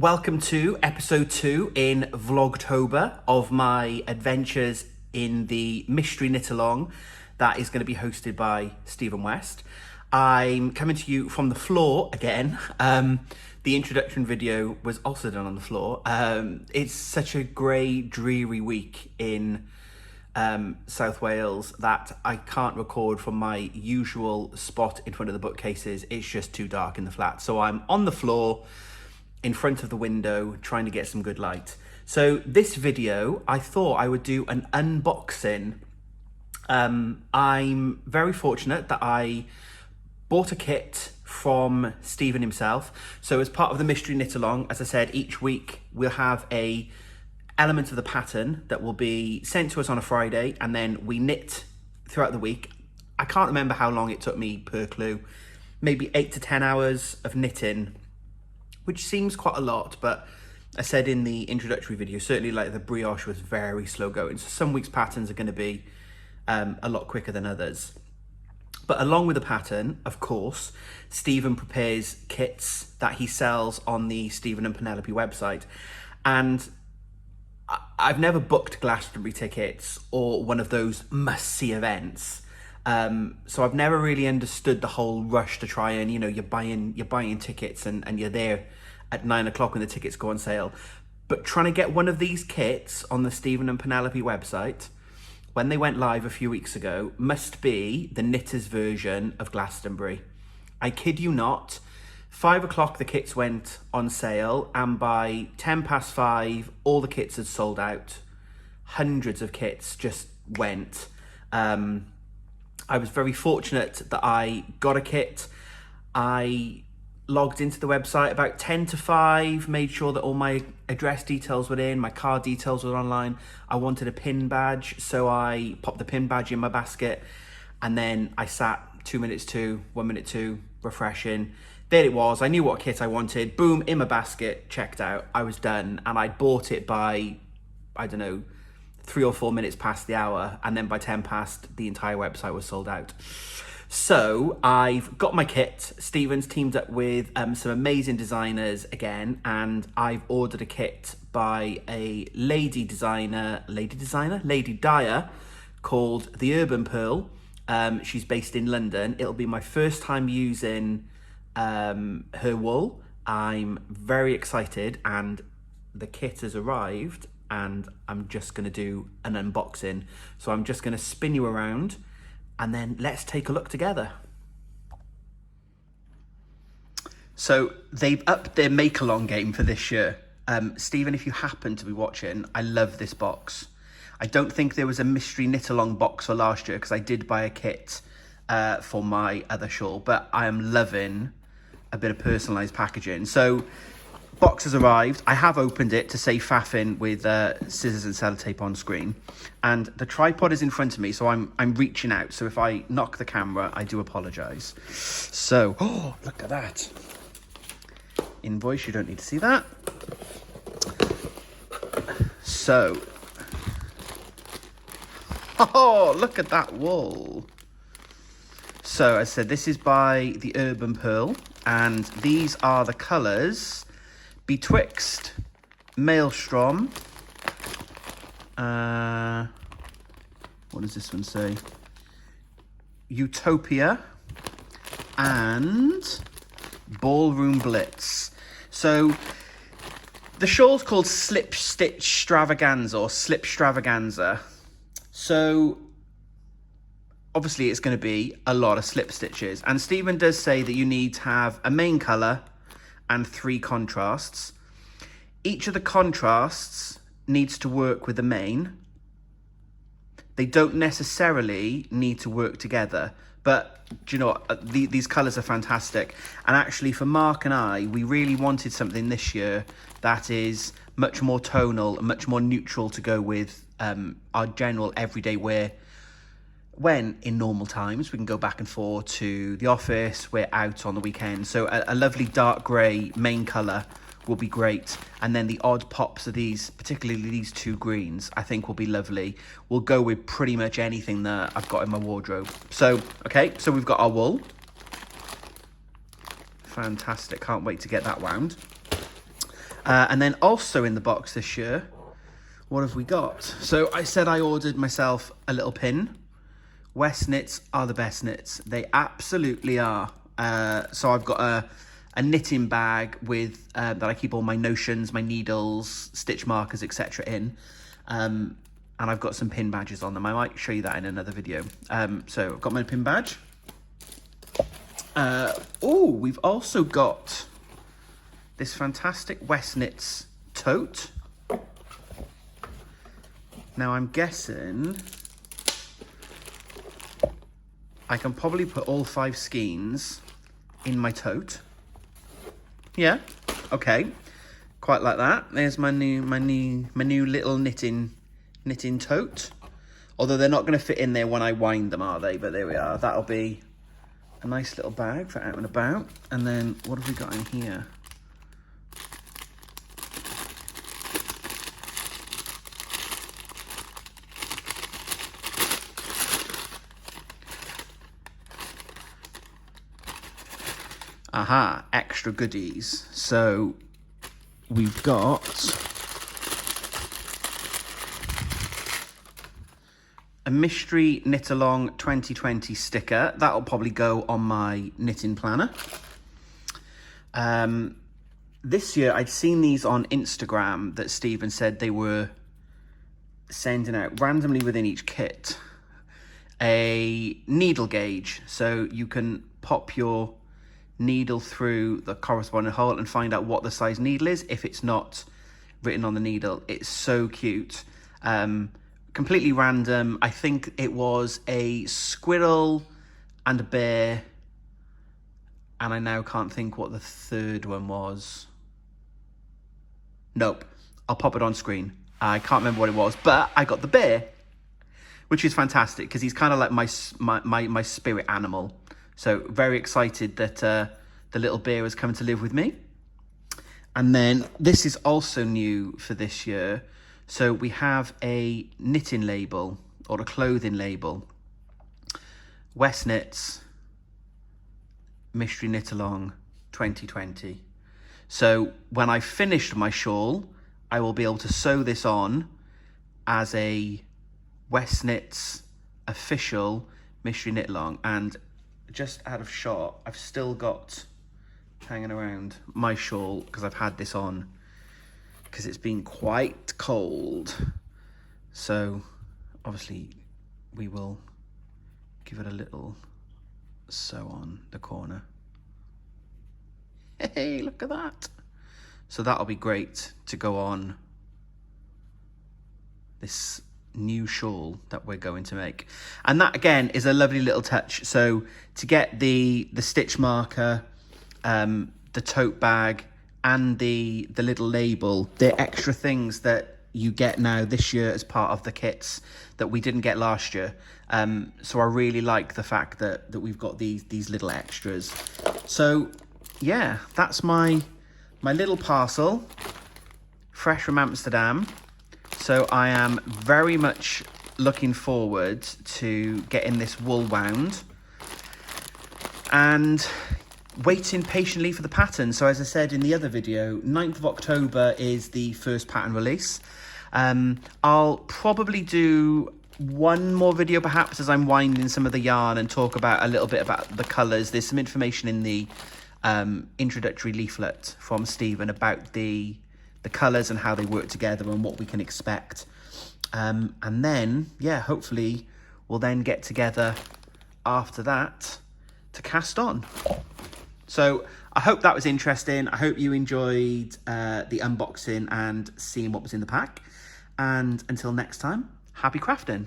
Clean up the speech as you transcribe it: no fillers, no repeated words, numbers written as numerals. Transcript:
Welcome to episode 2 in vlogtober of my adventures in the mystery knit along that is going to be hosted by Stephen West. I'm coming to you from the floor again. The introduction video was also done on the floor. It's such a grey, dreary week in South Wales that I can't record from my usual spot in front of the bookcases. It's just too dark in the flat. So I'm on the floor in front of the window trying to get some good light. So this video, I thought I would do an unboxing. I'm very fortunate that I bought a kit from Stephen himself. So as part of the mystery knit along, as I said, each week we'll have a element of the pattern that will be sent to us on a Friday, and then we knit throughout the week. I can't remember how long it took me per clue, maybe 8 to 10 hours of knitting, which seems quite a lot, but I said in the introductory video, certainly like the brioche was very slow going. So some weeks' patterns are going to be a lot quicker than others. But along with the pattern, of course, Stephen prepares kits that he sells on the Stephen and Penelope website. And I've never booked Glastonbury tickets or one of those must-see events. So I've never really understood the whole rush to try and, you're buying tickets and you're there at 9 o'clock when the tickets go on sale. But trying to get one of these kits on the Stephen and Penelope website, when they went live a few weeks ago, must be the knitters version of Glastonbury. I kid you not, 5 o'clock the kits went on sale, and by 5:10, all the kits had sold out. Hundreds of kits just went. I was very fortunate that I got a kit. I logged into the website about 10 to 5, made sure that all my address details were in, my card details were online. I wanted a pin badge, so I popped the pin badge in my basket, and then I sat 2 minutes to 1 minute to refreshing. There it was. I knew what kit I wanted. Boom, in my basket, checked out. I was done, and I bought it by, I don't know, 3 or 4 minutes past the hour, and then by 10 past, the entire website was sold out. So I've got my kit. Stephen's teamed up with some amazing designers again, and I've ordered a kit by a lady dyer called the Urban Purl. She's based in London. It'll be my first time using her wool. I'm very excited, and the kit has arrived, and I'm just going to do an unboxing. So I'm just going to spin you around, and then let's take a look together. So they've upped their make-along game for this year. Stephen, if you happen to be watching, I love this box. I don't think there was a mystery knit-along box for last year, because I did buy a kit for my other shawl, but I am loving a bit of personalised packaging. So box has arrived. I have opened it to save faffing with scissors and sellotape on screen, and the tripod is in front of me, so I'm reaching out. So if I knock the camera, I do apologise. So, oh, look at that invoice. You don't need to see that. So, oh, look at that wool. So as I said, this is by the Urban Purl, and these are the colours: Betwixt, Maelstrom, what does this one say? Utopia, and Ballroom Blitz. So the shawl's called Slipstravaganza or Slipstravaganza. So obviously it's going to be a lot of slip stitches, and Stephen does say that you need to have a main colour and 3 contrasts. Each of the contrasts needs to work with the main. They don't necessarily need to work together, but do you know what? These colours are fantastic. And actually for Mark and I, we really wanted something this year that is much more tonal and much more neutral to go with our general everyday wear. When in normal times we can go back and forth to the office, we're out on the weekend. So a lovely dark grey main colour will be great. And then the odd pops of these, particularly these 2 greens, I think will be lovely. We'll go with pretty much anything that I've got in my wardrobe. So, okay, so we've got our wool. Fantastic, can't wait to get that wound. And then also in the box this year, what have we got? So I said I ordered myself a little pin. West knits are the best knits. They absolutely are. So I've got a knitting bag with that I keep all my notions, my needles, stitch markers, etc. in. And I've got some pin badges on them. I might show you that in another video. So I've got my pin badge. Oh, we've also got this fantastic West Knits tote. Now I'm guessing I can probably put all 5 skeins in my tote. Yeah, okay, quite like that. There's my new little knitting tote. Although they're not going to fit in there when I wind them, are they? But there we are. That'll be a nice little bag for out and about. And then what have we got in here? Aha, extra goodies. So we've got a mystery knit along 2020 sticker. That'll probably go on my knitting planner. This year I'd seen these on Instagram that Stephen said they were sending out randomly within each kit a needle gauge, so you can pop your needle through the corresponding hole and find out what the size needle is if it's not written on the needle. It's so cute. Completely random. I think it was a squirrel and a bear, and I now can't think what the third one was. Nope, I'll pop it on screen. I can't remember what it was, but I got the bear, which is fantastic because he's kind of like my spirit animal. So very excited that the little bear is coming to live with me. And then this is also new for this year. So we have a knitting label or a clothing label. West Knits Mystery Knit Along 2020. So when I finished my shawl, I will be able to sew this on as a West Knits official Mystery Knit Along. And just out of shot, I've still got hanging around my shawl because I've had this on because it's been quite cold. So obviously we will give it a little sew on the corner. Hey, look at that. So that'll be great to go on this new shawl that we're going to make. And that again is a lovely little touch. So to get the stitch marker, the tote bag and the little label, they're extra things that you get now this year as part of the kits that we didn't get last year. So I really like the fact that we've got these little extras. So yeah, that's my little parcel fresh from Amsterdam. So I am very much looking forward to getting this wool wound and waiting patiently for the pattern. So as I said in the other video, 9th of October is the first pattern release. I'll probably do one more video perhaps as I'm winding some of the yarn and talk about a little bit about the colours. There's some information in the introductory leaflet from Stephen about the colours and how they work together and what we can expect. And then, yeah, hopefully we'll then get together after that to cast on. So I hope that was interesting. I hope you enjoyed the unboxing and seeing what was in the pack. And until next time, happy crafting.